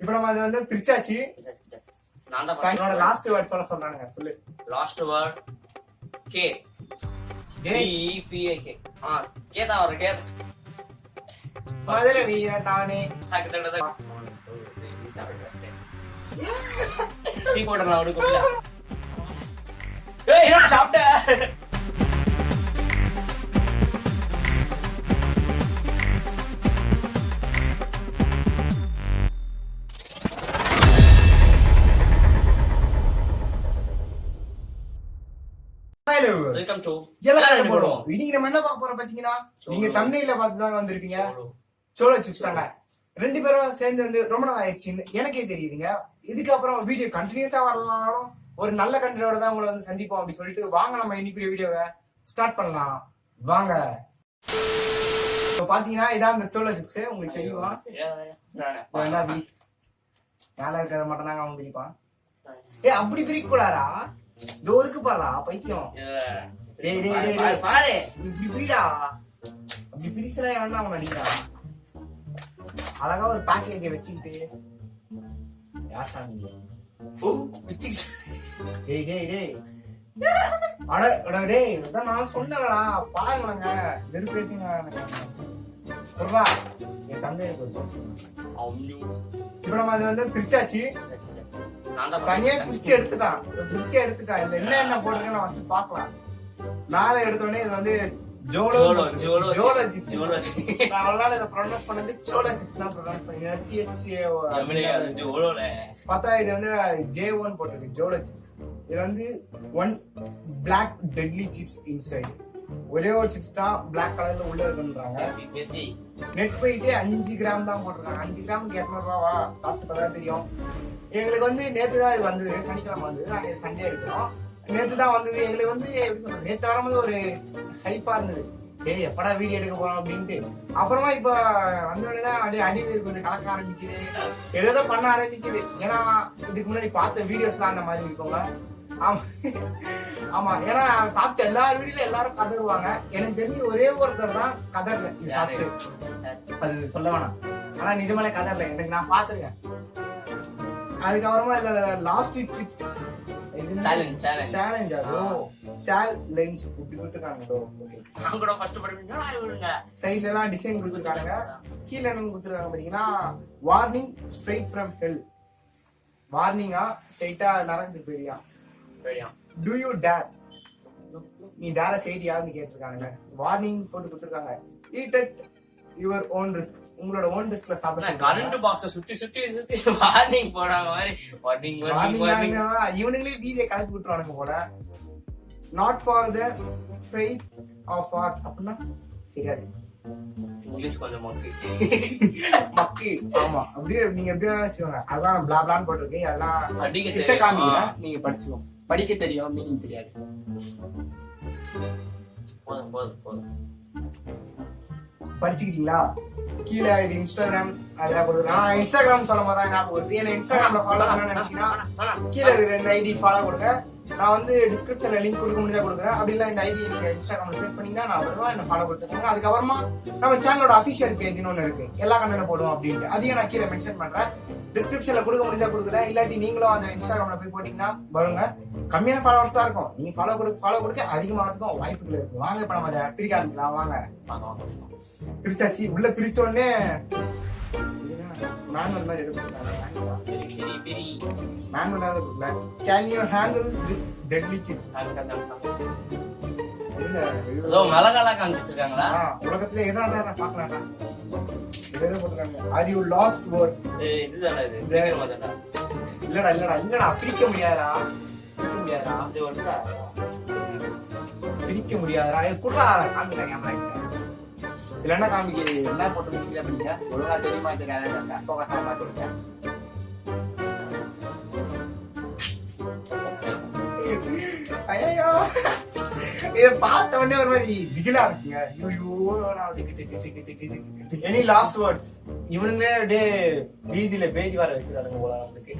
இப்ப நம்ம அது வந்து பிரிச்சாச்சு. நான் தான் என்னோட லாஸ்ட் வேர்ட் சொல்றானுங்க. சொல்லு. Last word K. DEPAK. K தான் வரும். கே முதல்ல நீ தானே டீ போடுற நான் அப்படி கூப்பிடல. ஏய் என்ன சாப்பிட்ட? வெல்கம் டு எல்லாரும் போடுவோம். இன்னைக்கு நம்ம என்ன பார்க்க போறோம் பாத்தீங்கன்னா, நீங்க தம்ப்நெயில்ல பார்த்து தான் வந்திருப்பீங்க. சோளோ சிப்ஸ் தாங்க. ரெண்டு பேரும் சேர்ந்து வந்து ரொம்ப நாள் ஆயிடுச்சுன்னு எனக்கே தெரியுதுங்க. இதுக்கப்புறம் வீடியோ கண்டினியூஸா வரலாம், ஒரு நல்ல கண்டென்ட்டோட தான் உங்களை வந்து சந்திப்போம் அப்படின்னு சொல்லிட்டு வாங்க நம்ம இன்னைக்கு வீடியோவை ஸ்டார்ட் பண்ணலாம். வாங்க. இப்போ பாத்தீங்கன்னா இதான் இந்த சோளோ சிப்ஸ். உங்களுக்கு தெரியுமா? மேல இருக்கிறத மட்டும் தாங்க அவன் பிரிப்பான். அப்படி பிரிக்க கூடாதா? டோருக்கு பாரா பைத்தியம். டேய் டேய் டேய் பாரு, இப்படி பிரிடா. அப்படி பிரிச்சல வேணா அவன் அடிக்கிறா. அழகா ஒரு பேக்கேஜை வச்சுக்கிட்டு யார் சாமி? டேய் டேய் டேய் அட டேய், அதான் நான் சொன்னேன்டா. பாருங்களேங்க, வெறுப்பேத்துங்க. சொல்றா என் தந்தைக்கு ஒரு இப்ப நம்ம அது வந்து பிரிச்சாச்சு. தனியா பிரிச்சு எடுத்துட்டான். இதுல என்ன போட்டுருக்கேன் நான் ஃபர்ஸ்ட் பாக்கலாம். மேல எடுத்தோடனே இது வந்து ஜோலோ சிப்ஸ். நான் அவ்வளவு இதை ப்ரொனவுன்ஸ் பண்ணது சோளோ சிப்ஸ் தான் ப்ரொனவுன்ஸ் பண்ணீங்க. பார்த்தா இது வந்து J1 போட்டிருக்கு, ஜோலோ சிப்ஸ். இது வந்து 1 பிளாக் டெட்லி சிப்ஸ் இன்சைடு. ஒரே ஒரு சிப்ஸ் தான் பிளாக் கலர்ல உள்ள இருக்குன்றாங்க. நெட் போயிட்டு 5 கிராம் தான் போட்டிருக்காங்க. 5 கிராமுக்கு 200 ரூபாவா? சாப்பிட்டு தான் தெரியும். எங்களுக்கு வந்து நேத்து தான் இது வந்தது, சனிக்கிழமை வந்தது. நாங்க சண்டே எடுக்கிறோம். நேத்து தான் வந்தது. எங்களுக்கு வந்து எப்படி சொல்றது, நேத்து வரும்போது ஒரு ஹைப்பா இருந்தது. டேய் எப்படா வீடியோ எடுக்க போறோம் அப்படின்ட்டு. அப்புறமா இப்ப வந்தோடனே அப்படியே அடிவேர் கொஞ்சம் கலக்க ஆரம்பிக்குது, ஏதோ பண்ண ஆரம்பிக்குது. ஏன்னா இதுக்கு முன்னாடி பார்த்த வீடியோஸ்லாம் அந்த மாதிரி இருக்கோங்க. ஆமா, ஏன்னா சாப்பிட்டு எல்லாரும் வீடியோல எல்லாரும் கதறுவாங்க. எனக்கு தெரிஞ்சு ஒரே ஒருத்தர் தான் கதறல இது சாப்பிட்டு. அது சொல்ல வேணாம், ஆனா நிஜமாலே கதறல. எனக்கு நான் பாத்துருக்கேன். அதுக்கப்புறமா இல்ல லாஸ்ட் சிப்ஸ் சேலஞ்ச் அதோ சேலஞ்ச் இப்படி கொடுத்துருக்காங்க. சைட்ல எல்லாம் டிசைன் கொடுத்துருக்காங்க. கீழே என்ன கொடுத்துருக்காங்க பாத்தீங்கன்னா, வார்னிங் ஸ்ட்ரைட் ஃப்ரம் ஹெல். வார்னிங்கா ஸ்ட்ரைட்டா நரந்து போயிரியா. Do you dare? நீ டேர செய்தியான்னு கேட்டிருக்காங்க. வார்னிங் போட்டு கொடுத்துருக்காங்க. Eat at your own risk. உங்களோட ஓன் ரிஸ்க்ல சாப்பிடுங்க. கரண்ட் பாக்ஸ சுத்தி வார்னிங் போடாம மாதிரி வார்னிங் இவனுங்களே வீடியோ கலப்பி விட்டுறானுங்க போல. Not for the faith of art அப்படின்னா சரியாது. இங்கிலீஷ் கொஞ்சம் மக்கு. ஆமா, அப்படியே நீங்க எப்படியா வச்சுக்கோங்க. அதெல்லாம் பிளா பிளான் போட்டிருக்கு. அதெல்லாம் கிட்ட காமிக்கிறேன், நீங்க படிச்சுக்கோங்க. படிக்க தெரியும், மீனிங் தெரியாது. படிச்சுக்கிட்டீங்களா? கீழே இது இன்ஸ்டாகிராம் அதெல்லாம் கொடுக்குறேன். நான் இன்ஸ்டாகிராம் சொல்லும் போது தான் ஞாபகம் வருது. ஏன்னா இன்ஸ்டாகிராம்ல ஃபாலோ பண்ணணும்னு நினைச்சீங்கன்னா கீழே இருக்கிற இந்த ஐடி ஃபாலோ கொடுங்க. நான் வந்து டிஸ்கிரிப்ஷன்ல லிங்க் கொடுக்க முடிஞ்சா கொடுக்குறேன். அப்படி இல்லை இந்த ஐடி நீங்க இன்ஸ்டாகிராம்ல சர்ச் பண்ணீங்கன்னா நான் வருவேன், என்ன ஃபாலோ கொடுத்துருக்காங்க. அதுக்கப்புறமா நம்ம சேனலோட அஃபிஷியல் பேஜ்னு ஒன்று இருக்கு, எல்லா கண்டென்ட் போடுவோம் அப்படின்ட்டு. அதையும் நான் கீழே மென்ஷன் பண்றேன். டிஸ்கிரிப்ஷன்ல கொடுக்க முடிஞ்சா கொடுக்குறேன். இல்லாட்டி நீங்களும் அந்த இன்ஸ்டாகிராம்ல போய் போட்டீங்கன்னா வருங்க. கம்மியான ஃபாலோவர்ஸ் தான் இருக்கும். நீங்க ஃபாலோ கொடுக்க அதிகமாகிறதுக்கும் வாய்ப்புகள் இருக்கு. வாங்க இப்ப நம்ம அதை பிரிக்க ஆரம்பிக்கலாம். வாங்க பிரிச்சாச்சு. உள்ள பிரிச்ச உடனே மேனுவல் மாதிரி எது manual. Can you handle this deadly chips? உலகத்துல எதாவது பாக்கலாம். Are you lost words? இல்லடா பிரிக்க முடியாதா? பிரிக்க முடியாதா? குடுறா காமிக்கிறாங்க. இல்லன்னா காமிக்கிறது என்ன போட்டு கீழே பண்ணிக்க. ஒழுங்கா தெரியுமா தெரியாத போகாசமா பாத்துருக்கேன். ஐயோ, இத பார்த்த உடனே ஒரு மாதிரி திகிலா இருக்குங்க. Any last words? இவனுங்களே அப்படியே வீதியில பேதி வர வச்சிருக்கானுங்க போல. அவனுக்கு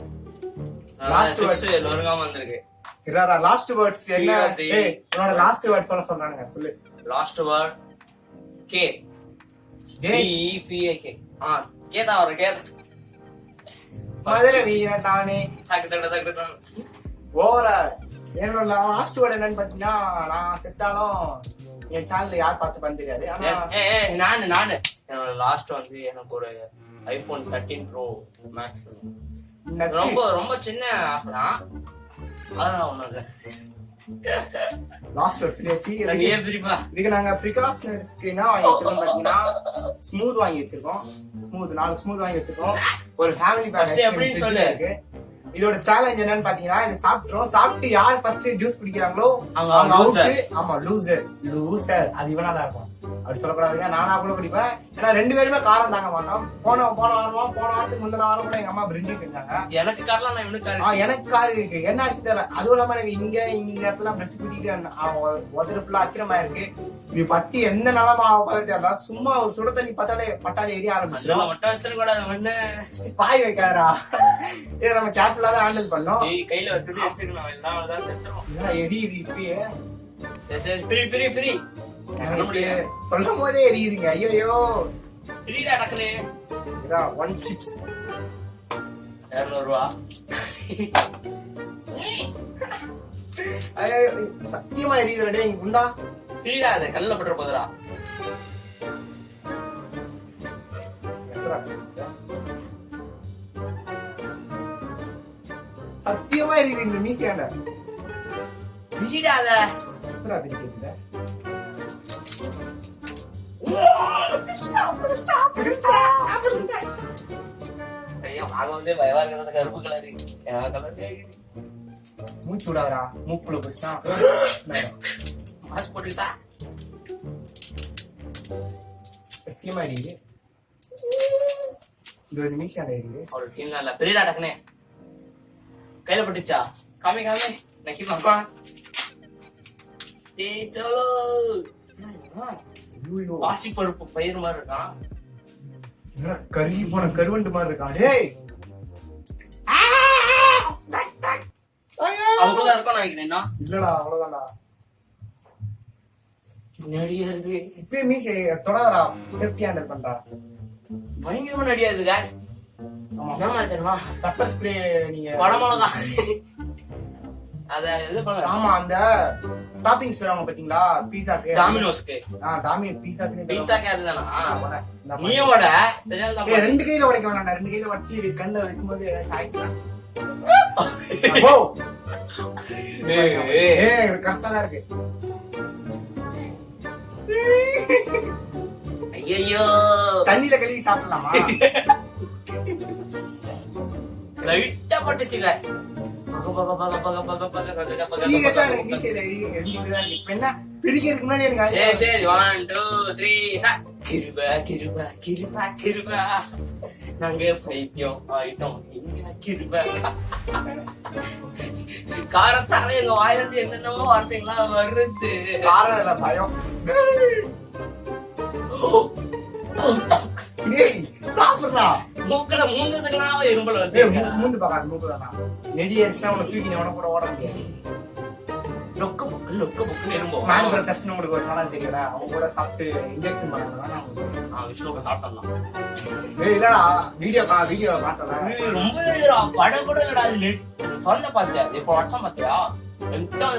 லாஸ்ட் வேர்ட்ஸ் ஒழுங்காம வந்திருக்கு. லாஸ்ட் வேர்ட்ஸ் என்ன? உன்னோட லாஸ்ட் வேர்ட்ஸ் சொல்றானுங்க. சொல்லு. Last word K. DEPAK. K தான் வரும். கே மதுரை வீரன் தானே. டக்கு டக்கு டக்கு டக்கு. ஓவரா என்னோட லாஸ்ட் வேர்டு என்னன்னு பாத்தீங்கன்னா, நான் செத்தாலும் என் சேனல்ல யார் பார்த்து பண்ண தெரியாது. ஆனா நானு என்னோட லாஸ்ட் வந்து எனக்கு ஒரு ஐபோன் 13 ப்ரோ மேக்ஸ் ரொம்ப ரொம்ப சின்ன ஆசைதான். அதெல்லாம் ஒண்ணும் இல்ல. லாஸ்ட் வேர்ட் சொல்லியாச்சு. பிரிப்பா இதுக்கு நாங்க ப்ரிகாஷனர்ஸ்க்கு என்ன வாங்கி வச்சிருக்கோம் பாத்தீங்கன்னா, ஸ்மூத் வாங்கி வச்சிருக்கோம். 4 ஸ்மூத் வாங்கி வச்சிருக்கோம். ஒரு ஃபேமிலி பேக் எப்படின்னு சொல்லு. இருக்கு. இதோட சேலஞ்ச் என்னன்னு பாத்தீங்கன்னா, இது சாப்பிட்டு யார் ஃபர்ஸ்ட் ஜூஸ் குடிக்கிறாங்களோ அவங்க லூசர். ஆமா லூசர் அது இவனா தான் இருக்கும். அப்படி சொல்லக்கூடாதுங்க. நானா கூட குடிப்பேன். ஏன்னா 2 பேருமே காரம் தாங்க மாட்டோம். போன வாரத்துக்கு முந்தின வாரம் கூட எங்க அம்மா பிரிஞ்சி செஞ்சாங்க. எனக்கு காரலாம் நான் இவனுக்கு எனக்கு கார் இருக்கு. என்ன ஆச்சு தெரியல. அதுவும் இல்லாம எனக்கு இந்த இடத்துல பிரஷ் குட்டிட்டு உதறு ஃபுல்லா அச்சிரமா இருக்கு. இது பட்டி எந்த நிலமா தெரியல. சும்மா ஒரு சுட தண்ணி பட்டாலே எரிய ஆரம்பிச்சிடும். மட்டும் வச்சிருக்கூடாது ஒண்ணு. பாய் வைக்காரா. இதை நம்ம கேர்ஃபுல்லா தான் ஹேண்டில் பண்ணோம். கையில துணி வச்சுக்கணும். எல்லாம் தான் செத்துரும். எரியுது இப்பயே. பிரி சொல்லும் போதே எரியுதுங்க. ஐயோ பிரிடா டக்குனு. 1 சிப்ஸ் 200 ரூபா. சத்தியமா எரியுதுடா டேய். இங்க குண்டா பிரிடா. அது கல்ல பட்டுற போதுடா. சத்தியமா எரியுது இந்த மீசியாண்ட. பிரிடா. அத கருப்பு கலர் மூச்சு விடாதா. மூக்குல போச்சுனா மாஸ்க் போட்டுக்கிட்டா. சத்தியமா எரியுது. இந்த ஒரு மீசியாண்ட எரியுது. ஒரு சீன்லாம் இல்ல. பிரிடா டக்குனே. கையில பட்டுச்சா? காமி நக்கி பாப்பா. சோலோ பாசி பருப்பு பயிர் மாதிரி இருக்கான். கருகி போன கருவண்டு மாதிரி இருக்கான். டேய் அதுக்குள்ள இருக்கும் நினைக்கிறேன். இல்லடா அவ்வளவுதான்டா. நடிகாது இப்பயே மீசை தொடாதடா. சேஃப்டி ஹேண்டில் பண்றா. பயங்கரமா நடிகாது காஷ். என்ன தெரியுமா? பெப்பர் ஸ்ப்ரே நீங்க வடமிளகா அத இது பண்ண. ஆமா அந்த டாப்பிங்ஸ் வராங்க பாத்தீங்களா பீஸாக்கு. டாமினோஸ்க்கு. டாமினோஸ் பீஸாக்கு. பீஸாக்கு அதுதானா? நீயோட தெரியல. 2 கையில உடைக்க வேணாம்டா. 2 கையில உடைச்சு கண்ணுல வைக்கும்போது ஏதாச்சும் ஆயிடுச்சுனா. கரெக்டா தான் இருக்கு. ஐயோ தண்ணியில கழுவி சாப்பிடலாமா? லைட்டா பட்டுச்சுங்க. சரி 1 2 3 கிருபா கிருபா கிருபா கிருபா. நாங்க பைத்தியம் ஆயிட்டோம். கிருபா காரத்தால எங்க வாயிலிருந்து என்னென்னவோ வார்த்தைகள்லாம் வருது. காரத்துல பயம். சாப்பிடுறா. மூக்கல மூந்ததுக்கெல்லாம் இரும்பல் வந்து. மூந்து பாக்காது. மூக்குல நெடி அடிச்சுனா உனக்கு தூக்கி உன கூட ஓட முடியாது. லொக்க புக்கு இரும்போம். மேன் பிரதர்ஸ் உங்களுக்கு ஒரு சேனல் தெரியுடா. அவங்க கூட சாப்பிட்டு இன்ஜெக்ஷன் பண்ணாங்க. விஷ்ணுக்கு சாப்பிட்டோம். இல்லடா வீடியோ பார்த்தல. ரொம்ப படம் கூட இல்லடா. அது தொந்த பாத்தியா? இப்போ வருஷம் பாத்தியா?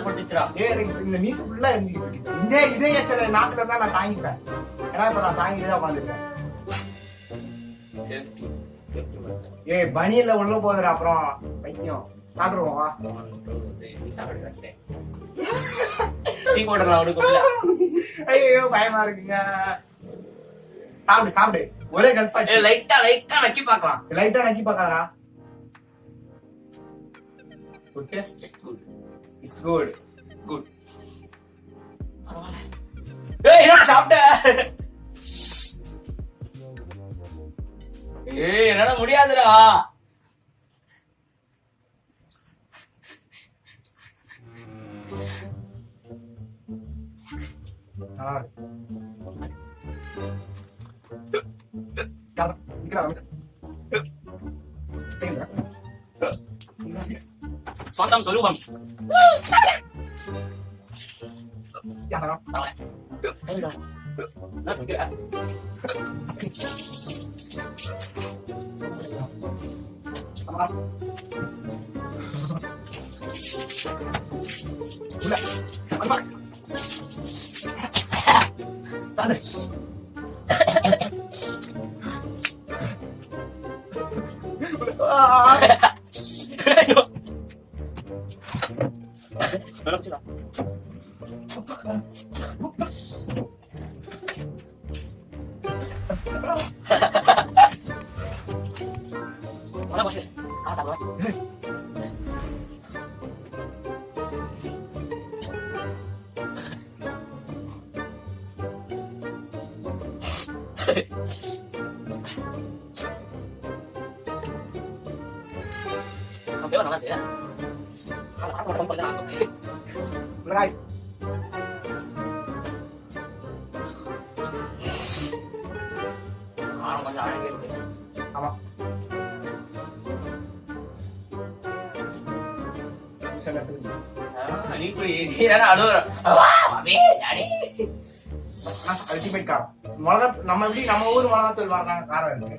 பட்டுச்சுடா. இந்த மீச ஃபுல்லா எரிஞ்சுக்கிட்டு இதே எச்சல நாட்டுல தான் நான் தாங்கிப்பேன். ஏன்னா இப்ப நான் தாங்கிட்டு தான் உட்காந்துருக்கேன். சேஃப்டி பனியில உள்ள போதுற. அப்புறம் பைத்தியம் சாப்பிடுவோம். வா ஐயோ பயமா இருக்குங்க. சாப்பிடு ஒரே கல்பாட்டு. லைட்டா நக்கி பாக்கலாம். லைட்டா நக்கி பாக்காதடா. Good taste. It's good. ஏய் என்ன சாப்பிட்ட? ஏய் என்னால முடியாதுடா. சொந்தம் சொல்லுவோம். உள்ள அம்மா தாது guys. கொஞ்சம் அழகிருக்கு. ஆமா அல்டிமேட் காரம் மிளகா. நம்ம எப்படி நம்ம ஊர் மிளகாத்தூள் மாதிரிதாங்க காரம் இருக்கு.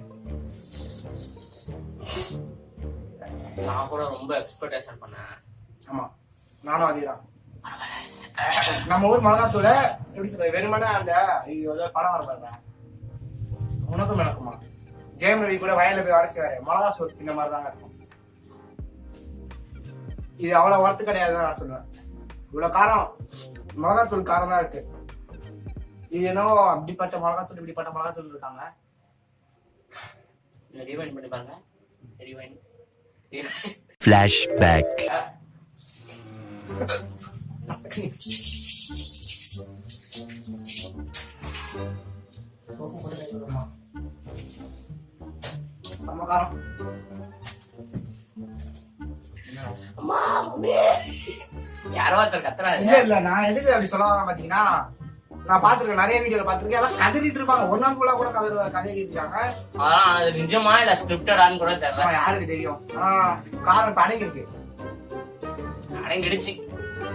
நான் கூட ரொம்ப எக்ஸ்பெக்டேஷன் பண்ணேன். ஆமா நானும் அதேதான். நம்ம ஊர் மிளகாத்தூள எப்படி சொல்ற வெறுமனே அந்த படம் வர பாருங்க உனக்கும் எனக்குமா ஜெயம் ரவி கூட வயல்ல போய் வளர்ச்சி வர மிளகா சோறு தின்ன மாதிரி தாங்க இருக்கும். இது அவ்வளவு வரத்து கிடையாதுதான் நான் சொல்லுவேன். இவ்வளவு காரம் மிளகாத்தூள் காரம் தான் இருக்கு. இது என்னோ அப்படிப்பட்ட மிளகாத்தூள் இப்படிப்பட்ட மிளகாத்தூள் இருக்காங்க. ரீவைண்ட் பண்ணி பாருங்க. Rewind flashback சமகாரம். யாரோ ஒருத்தர் கத்துறாரு. இல்ல நான் எதுக்கு அப்படி சொல்ல வரேன் பாத்தீங்கன்னா, நான் பாத்துருக்கேன் நிறைய வீடியோல பாத்துருக்கேன். எல்லாம் கதறிட்டு இருப்பாங்க. ஒரு நாள் கூட கதறிட்டு இருக்காங்க. அது நிஜமா இல்ல ஸ்கிரிப்டடான்னு கூட தெரியல. யாருக்கு தெரியும். காரம் இப்ப அடங்கி இருக்கு. அடங்கிடுச்சு.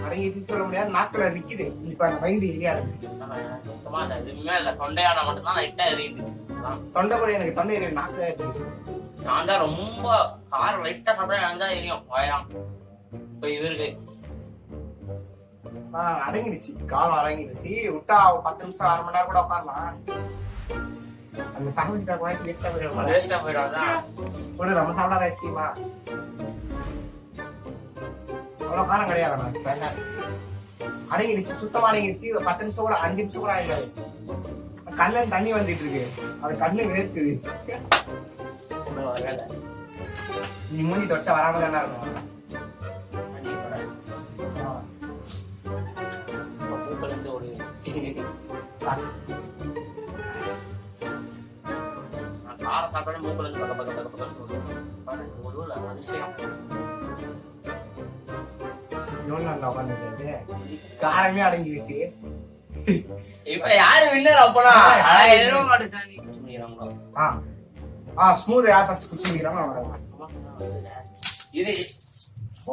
அடங்கிட்டு சொல்ல முடியாது. நாக்குல நிக்குது. இப்ப அந்த வயிறு எரியா இருக்கு. எதுவுமே இல்ல. தொண்டையான மட்டும் தான் லைட்டா எரியுது. தொண்டை கூட எனக்கு தொண்டை எரியும். நாக்கு எரியுது. நான் தான் ரொம்ப காரம் லைட்டா சாப்பிட்டா எனக்கு தான் எரியும் வாயாம். இப்ப இவருக்கு அடங்கிடுச்சு. காலம் அடங்கிடுச்சு. விட்டா 10 நிமிஷம் 1/2 மணி நேரம் கூட உட்காரலாம். அந்த ஃபேமிலி பேக் வாங்கி வேஸ்டா போயிடும். கூட நம்ம சாப்பிடாத ஐஸ்கிரீமா அவ்வளவு காரம் கிடையாது. அடங்கிடுச்சு. சுத்தமா அடங்கிடுச்சு. 10 நிமிஷம் கூட 5 நிமிஷம் கூட ஆயிடாது. கண்ணுல தண்ணி வந்துட்டு இருக்கு. அது கண்ணு வேர்க்குது. நீ மூஞ்சி தொடச்சா வராம தானே இருக்கும். காரம் சாப்பிட்டா மூக்குல இருந்து பக்க பக்க பக்க பக்கம் அதிசயம். காரமே அடங்கிடுச்சு. இப்ப யாரு வின்னர் அப்பனா? எதிரோ மாட்டு சாணி குடிக்கிறாங்களோ. ஸ்மூத் யார் ஃபர்ஸ்ட் குடிச்சிக்கிறாங்க இது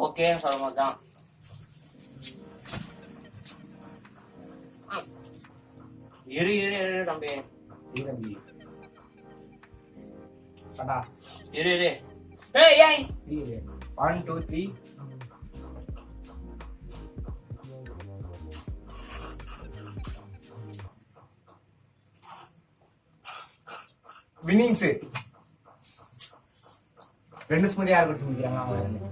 ஓகே சொல்ல மாட்டான். இரு இரு இரு தம்பி. சடா இரு இரு. ஏய் ஏய் 1 2 3 வின்னிங்ஸ். 2 ஸ்மூதி யார் குடிச்சு முடிக்கிறாங்க அவங்க.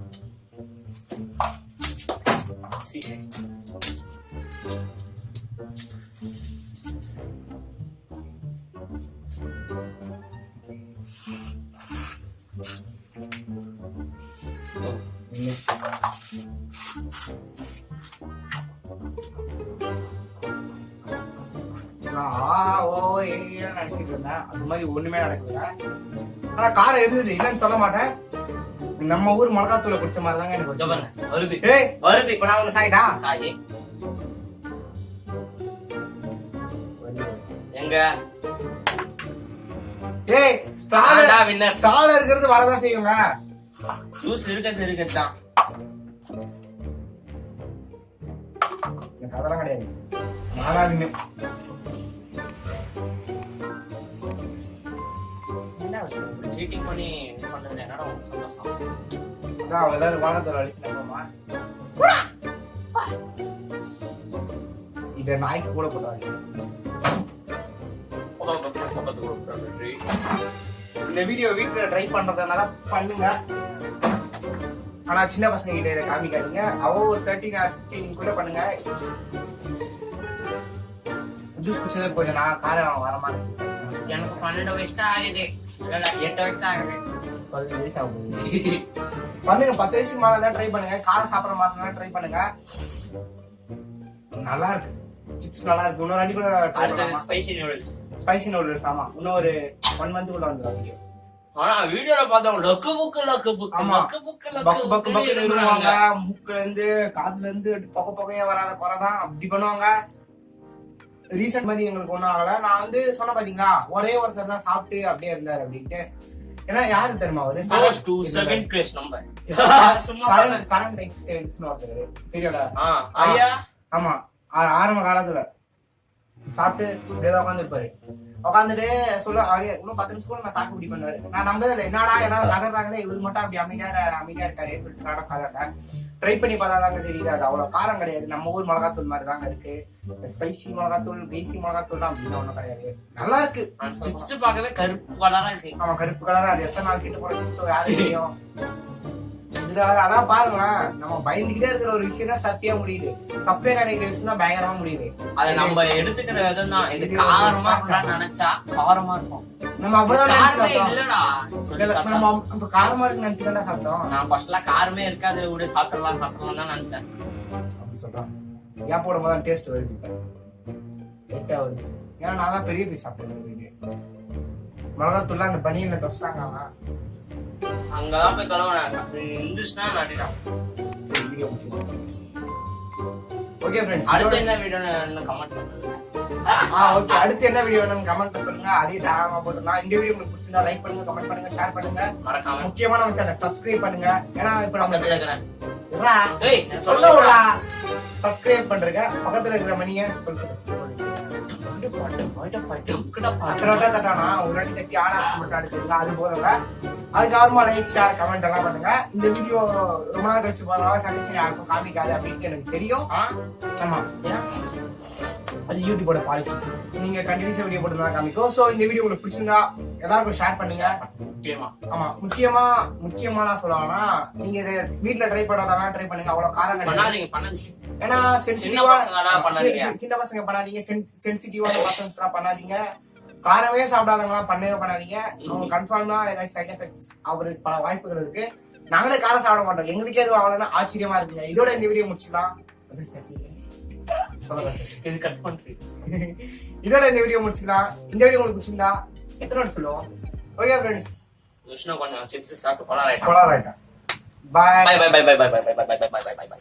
நினைச்சிட்டு இருந்தேன். அது மாதிரி ஒண்ணுமே நடக்கல. ஆனா காரம் இருந்தது இல்லன்னு சொல்ல மாட்டேன். நம்ம ஊர் மிளகாத்தூளை குடிச்ச மாதிரி தாங்க எனக்கு வருது. வருது. இப்ப நான் வந்து சாயிட்டா சாயி எங்க ஸ்டால இருக்கிறது வரதான் செய்யுங்க. ஜூஸ் இருக்கதான் அதெல்லாம் கிடையாது. நானா வின்னு. சீட்டிங் பண்ணி இது பண்றதுல என்னடா உனக்கு சந்தோஷம்? அதான் அவங்க எல்லாரும் வானத்தோட அழிச்சுனாங்கம்மா. இதை நாய்க்கு கூட போட்டாங்க. பக்கத்து கொடுக்குறாரு. இந்த வீடியோ வீட்டுல ட்ரை பண்றதுனால பண்ணுங்க. ஆனா சின்ன பசங்க கிட்ட இதை காமிக்காதீங்க. அவ ஒரு 13 or 15 கூட பண்ணுங்க. ஜூஸ் குடிச்சதே போயிட்டு நான் காரம் வரமா எனக்கு 12 வயசு தான் ஆகுது. இல்ல 8 வயசு தான் ஆகுது. 15 வயசு ஆகுது. பண்ணுங்க. 10 வயசுக்கு மேல தான் ட்ரை பண்ணுங்க. காரம் சாப்பிட மாதிரி ட்ரை பண்ணுங்க. நல்லா இருக்கு. சிப்ஸ் நல்லா இருக்கு. இன்னொரு அடி கூட அடுத்து ஸ்பைசி நூடுல்ஸ். Spicy noodles. ஆமா, இன்னும் ஒரு 1 month கூட வந்துடும் வீடியோ. ஆனா வீடியோல பார்த்தோம் லக்கு புக்கு ஆமா, பக்கு பக்கு பக்கு நிறுவாங்க. மூக்குல இருந்து காதுல இருந்து புகையா வராத குறைதான் அப்படி பண்ணுவாங்க. ரீசெண்ட் மாதிரி எங்களுக்கு ஒண்ணும் ஆகல. நான் வந்து சொன்ன பாத்தீங்களா, ஒரே ஒருத்தர் தான் சாப்பிட்டு அப்படியே இருந்தாரு அப்படின்ட்டு. ஏன்னா யாரு தெரியுமா அவரு? செகண்ட் கிரேஸ் நம்பர் சரண் எக்ஸ்டென்ஸ்னு ஒருத்தர் தெரியும்ல? ஆமா, ஆரம்ப காலத்துல சாப்பிட்டு இப்படியேதான் உட்காந்துருப்பாரு. உட்காந்துட்டு சொல்ல அப்படியே இன்னும் 10 நிமிஷம் கூட நான் தாக்கு பிடி பண்ணுவாரு. நான் நம்பவே இல்லை. என்னடா எல்லாரும் கதறாங்களே, இவரு மட்டும் அப்படி அமைதியா இருக்காரு சொல்லிட்டு நானும் கதறேன். ட்ரை பண்ணி பார்த்தாதாங்க தெரியுது அது அவ்வளவு காரம் கிடையாது. நம்ம ஊர் மிளகாத்தூள் மாதிரி தாங்க இருக்கு. ஸ்பைசி மிளகாத்தூள், பேசி மிளகாத்தூள் அப்படின்னு ஒண்ணும் கிடையாது. நல்லா இருக்கு. சிப்ஸ் பார்க்கவே கருப்பு கலரா இருக்கு. ஆமா, கருப்பு கலரா. அது எத்தனை நாள் கிட்ட போற சிப்ஸ் யாரும் தெரியும். இதுல அதான் பாருங்களேன், நம்ம பயந்துகிட்டே இருக்கிற ஒரு விஷயம் தான் சத்தியா முடியுது. சப்பே நினைக்கிற விஷயம் தான் பயங்கரமா முடியுது. அது நம்ம எடுத்துக்கிற விதம் தான். இது காரமா இருக்கலாம் நினைச்சா காரமா இருக்கும். நம்ம அப்படிதான் இல்லடா, நம்ம இப்ப காரமா இருக்குன்னு நினைச்சுதான் சாப்பிட்டோம். நான் ஃபர்ஸ்ட்ல காரமே இருக்காது, விட சாப்பிடலாம் தான் நினைச்சேன். அப்படி சொல்றான். ஏன் போடும் போது டேஸ்ட் வருது, எட்டா வருது. ஏன்னா நான் தான் பெரிய பீஸ் சாப்பிட்டேன். மிளகாத்தூள்லாம் அந்த பனியில தொட்டாங்க. அங்கதான் போய் கலவாங்க இருந்துச்சுன்னா மாட்டிட்டான். சரி, வீடியோ முடிச்சிடலாம். ஓகே ஃப்ரெண்ட்ஸ், அடுத்து என்ன வீடியோன்னு கமெண்ட் பண்ணுங்க. ஓகே, அடுத்து என்ன வீடியோ வேணும்னு கமெண்ட்ல சொல்லுங்க. அதே தாராளமா போட்டுடலாம். இந்த வீடியோ உங்களுக்கு பிடிச்சிருந்தா லைக் பண்ணுங்க, கமெண்ட் பண்ணுங்க, ஷேர் பண்ணுங்க. மறக்காம முக்கியமா நம்ம சேனல் சப்ஸ்கிரைப் பண்ணுங்க. ஏன்னா இப்ப நம்ம சொல்லுடா சப்ஸ்கிரைப் பண்றீங்க. பக்கத்துல இருக்கிற மணியை தட்டானா ஒரு வாட்டி தட்டி ஆனா மட்டும் அடுத்துருங்க. அது போதுங்க. அதுக்கப்புறமா லைக், ஷேர், கமெண்ட் எல்லாம் பண்ணுங்க. இந்த வீடியோ ரொம்ப நாள் கழிச்சு போறதுனால சஜஷன் யாருக்கும் காமிக்காது அப்படின்னு எனக்கு தெரியும். ஆமா, அது யூடியூபோட பாலிசி. நீங்க கண்டினியூஸா வீடியோ போட்டு காமிக்கும். சோ இந்த வீடியோ உங்களுக்கு பிடிச்சிருந்தா எல்லாருக்கும் ஷேர் பண்ணுங்க. ஆமா, முக்கியமா நான் சொல்லுவாங்கன்னா, நீங்க இதை வீட்டுல ட்ரை பண்ணாதான் ட்ரை பண்ணுங்க. அவ்வளவு காரம் கிடையாது. ஏன்னா சின்ன பசங்க பண்ணாதீங்க. சென்சிட்டிவான பர்சன்ஸ் எல்லாம் பண்ணாதீங்க. காரமே சாப்பிடாதவங்க பண்ணவே பண்ணாதீங்க. அவங்க கன்ஃபார்மா ஏதாவது சைட் எஃபெக்ட்ஸ் அவருக்கு பல வாய்ப்புகள் இருக்கு. நாங்களே காரம் சாப்பிட மாட்டோம். எங்களுக்கே எதுவும் ஆகலன்னா ஆச்சரியமா இருக்குங்க. இதோட இந்த வீடியோ முடிச்சுக்கலாம். இதோட இந்த வீடியோ முடிச்சுக்கலாம். இந்த வீடியோ உங்களுக்கு பிடிச்சிருந்தா எத்தனை சொல்லுவோம். ஓகே ஃப்ரெண்ட்ஸ், விஷ்ணு கொஞ்சம் சிப்ஸ் சாப்பிட்டு கொலாராயிட்டான். Bye bye bye bye bye bye bye bye bye bye bye bye by.